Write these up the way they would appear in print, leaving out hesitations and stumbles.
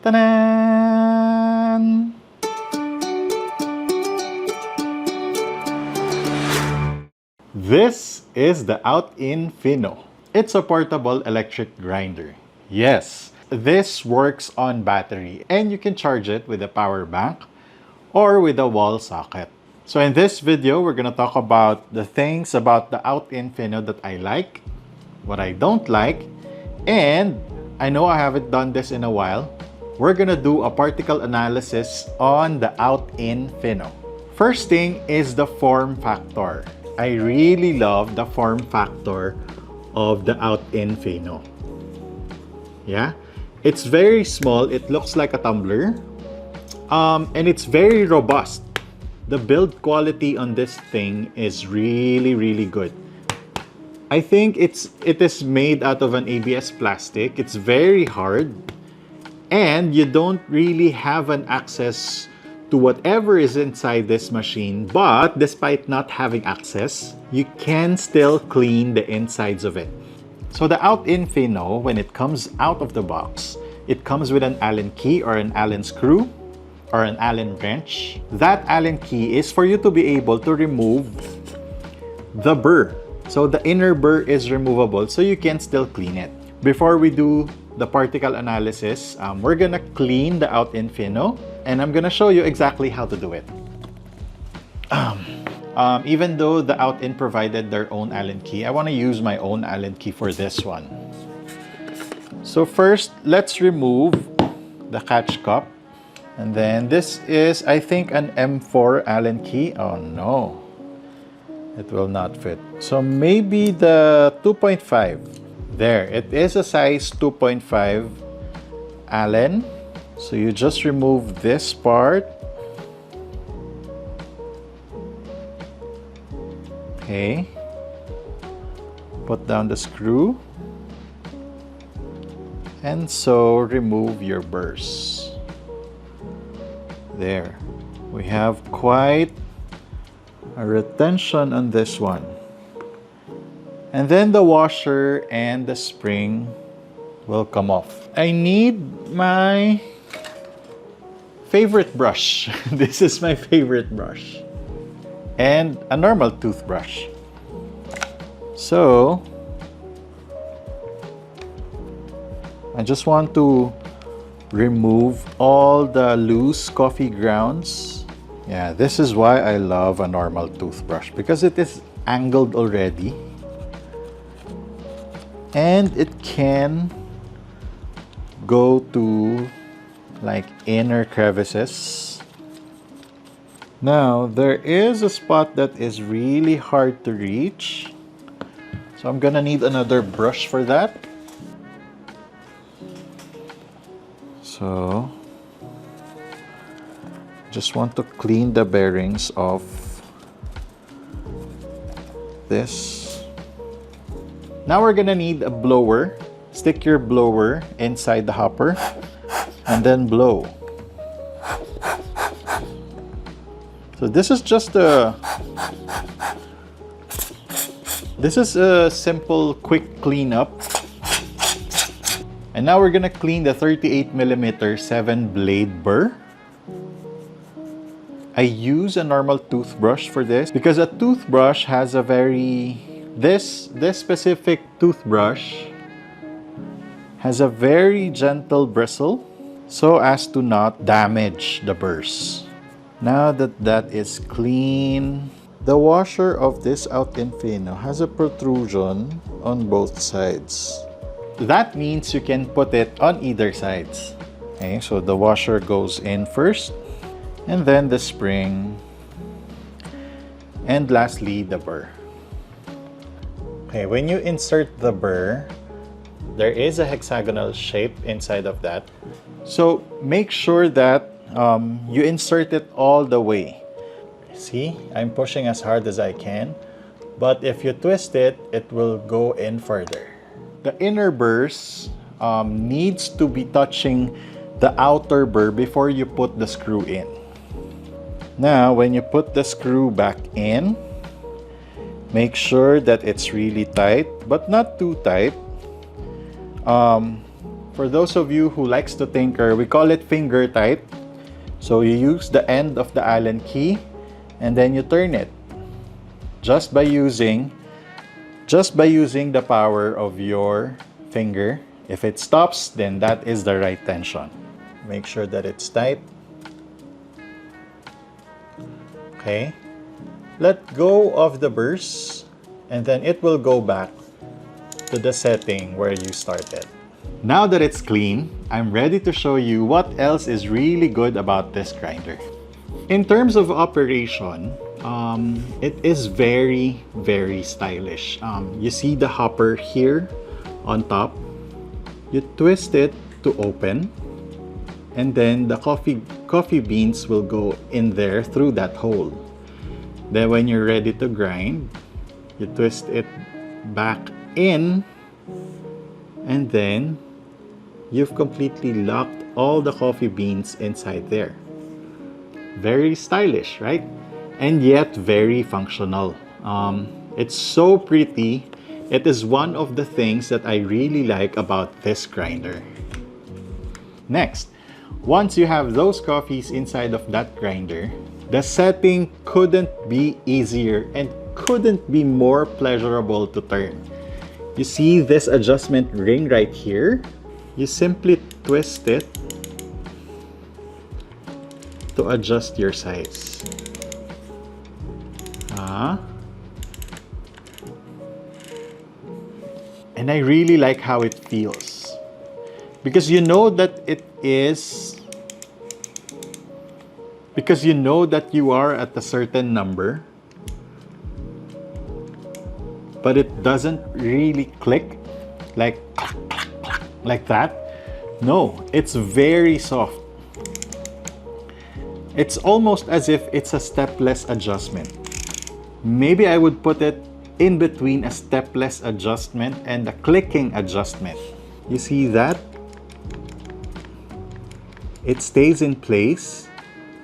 Ta-da! This is the OutIn Fino. It's a portable electric grinder. Yes, this works on battery and you can charge it with a power bank or with a wall socket. So in this video, we're gonna talk about the things about the OutIn Fino that I like, what I don't like, and I know I haven't done this in a while. We're gonna do a particle analysis on the OutIn Fino. First thing is the form factor. I really love the form factor of the OutIn Fino. Yeah, it's very small. It looks like a tumbler, and it's very robust. The build quality on this thing is really good. I think it is made out of an ABS plastic. It's very hard, and you don't really have an access to whatever is inside this machine. But despite not having access, you can still clean the insides of it. So the OutIn Fino, when it comes out of the box, it comes with an Allen key or an Allen screw or an Allen wrench. That Allen key is for you to be able to remove the burr. So the inner burr is removable, so you can still clean it. Before we do the particle analysis, we're gonna clean the OutIn Fino, and I'm gonna show you exactly how to do it. Even though the OutIn provided their own Allen key, I wanna use my own Allen key for this one. So first, let's remove the catch cup. And then this is, I think, an M4 Allen key. Oh no, it will not fit. So maybe the 2.5. There, it is a size 2.5 Allen. So you just remove this part. Okay. Put down the screw. And so remove your burrs. There, we have quite a retention on this one. And then the washer and the spring will come off. I need my favorite brush. This is my favorite brush. And a normal toothbrush. So, I just want to remove all the loose coffee grounds. Yeah, this is why I love a normal toothbrush, because it is angled already and it can go to like inner crevices. Now there is a spot that is really hard to reach, so I'm gonna need another brush for that. So, just want to clean the bearings of this. Now we're gonna need a blower. Stick your blower inside the hopper and then blow. So this is just a simple, quick cleanup. And now we're gonna clean the 38mm 7-blade burr. I use a normal toothbrush for this because a toothbrush has a this specific toothbrush has a very gentle bristle so as to not damage the burrs. Now that that is clean, the washer of this OutIn Fino has a protrusion on both sides. That means you can put it on either sides. Okay, so the washer goes in first, and then the spring, and lastly the burr. Okay, when you insert the burr, there is a hexagonal shape inside of that. So make sure that you insert it all the way. See, I'm pushing as hard as I can, but if you twist it, it will go in further. The inner burrs needs to be touching the outer burr before you put the screw in. Now, when you put the screw back in, make sure that it's really tight, but not too tight. For those of you who likes to tinker, we call it finger tight. So you use the end of the Allen key and then you turn it just by using the power of your finger. If it stops, then that is the right tension. Make sure that it's tight. Okay. Let go of the burrs and then it will go back to the setting where you started. Now that it's clean, I'm ready to show you what else is really good about this grinder. In terms of operation, it is very, very stylish. You see the hopper here on top. You twist it to open, and then the coffee beans will go in there through that hole. Then when you're ready to grind, you twist it back in, and then you've completely locked all the coffee beans inside there. Very stylish, right? And yet very functional. It's so pretty. It is one of the things that I really like about this grinder. Next, once you have those coffees inside of that grinder, the setting couldn't be easier and couldn't be more pleasurable to turn. You see this adjustment ring right here? You simply twist it to adjust your size. And I really like how it feels, because you know that you are at a certain number, but it doesn't really click like that. No, it's very soft. It's almost as if it's a stepless adjustment. Maybe I would put it in between a stepless adjustment and a clicking adjustment. You see that? It stays in place,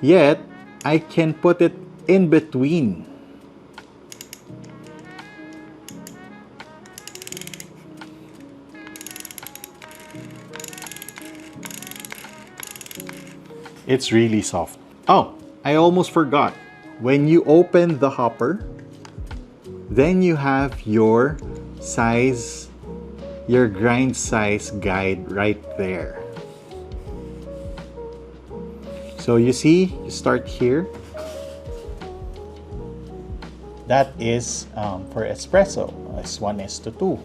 yet I can put it in between. It's really soft. Oh, I almost forgot. When you open the hopper, then you have your size, your grind size guide right there. So you see, you start here. That is for espresso. It's 1:2.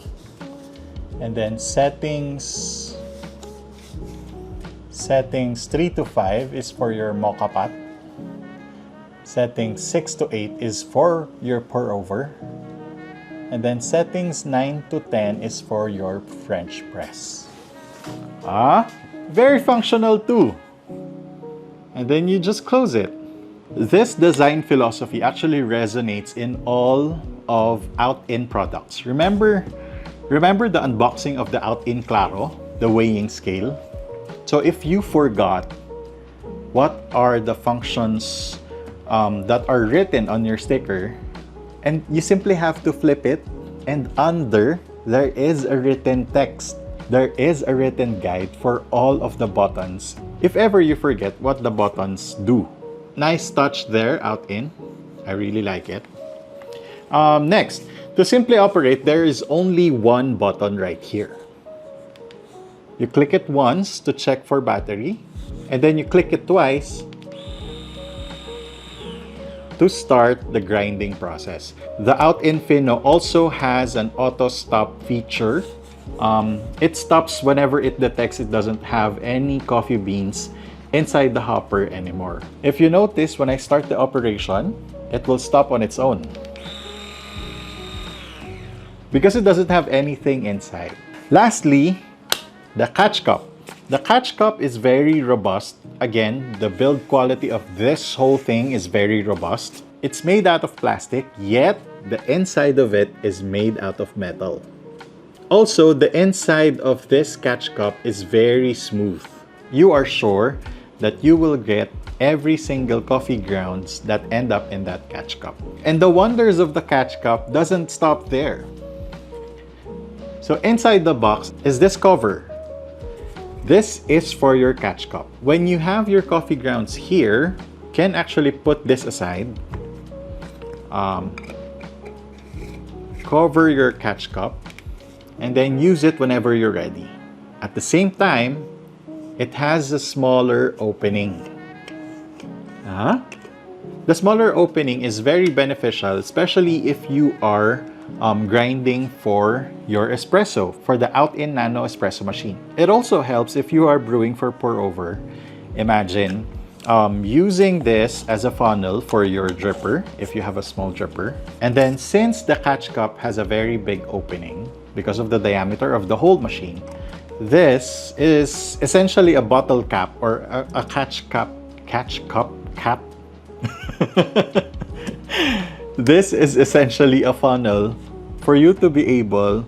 And then settings 3 to 5 is for your mocha pot. Settings 6 to 8 is for your pour over. And then settings 9 to 10 is for your French press. Very functional too. And then you just close it. This design philosophy actually resonates in all of OutIn products. Remember the unboxing of the OutIn Claro, the weighing scale? So if you forgot what are the functions that are written on your sticker, and you simply have to flip it, and under there is a written text. There is a written guide for all of the buttons, if ever you forget what the buttons do. Nice touch there, OutIn. I really like it. Next, to simply operate, there is only one button right here. You click it once to check for battery, and then you click it twice to start the grinding process. The OutIn Fino also has an auto stop feature. It stops whenever it detects it doesn't have any coffee beans inside the hopper anymore. If you notice, when I start the operation, it will stop on its own because it doesn't have anything inside. Lastly, the catch cup. The catch cup is very robust. Again, the build quality of this whole thing is very robust. It's made out of plastic, yet the inside of it is made out of metal. Also, the inside of this catch cup is very smooth. You are sure that you will get every single coffee grounds that end up in that catch cup. And the wonders of the catch cup doesn't stop there. So inside the box is this cover. This is for your catch cup. When you have your coffee grounds here, you can actually put this aside. Cover your catch cup and then use it whenever you're ready. At the same time, it has a smaller opening. The smaller opening is very beneficial, especially if you are grinding for your espresso, for the OutIn Nano espresso machine. It also helps if you are brewing for pour over. Imagine using this as a funnel for your dripper, if you have a small dripper. And then since the catch cup has a very big opening because of the diameter of the whole machine, this is essentially a bottle cap or a catch cup cap. This is essentially a funnel for you to be able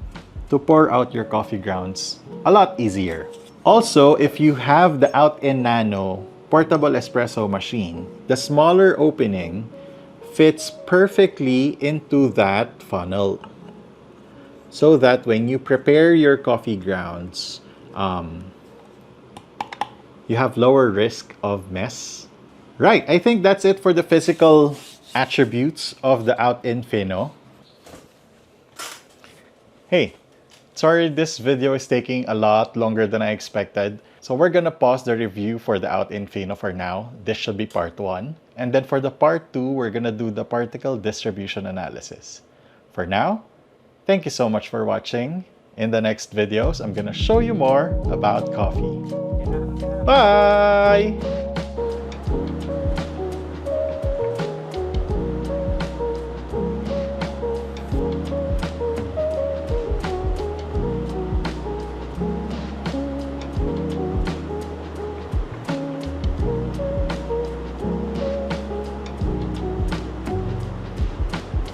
to pour out your coffee grounds a lot easier. Also, if you have the OutIn Nano portable espresso machine, the smaller opening fits perfectly into that funnel, so that when you prepare your coffee grounds, you have lower risk of mess. Right, I think that's it for the physical attributes of the OutIn Fino. Hey, sorry this video is taking a lot longer than I expected. So we're gonna pause the review for the OutIn Fino for now. This should be part 1. And then for the part 2, we're gonna do the particle distribution analysis. For now, thank you so much for watching. In the next videos, I'm gonna show you more about coffee. Bye!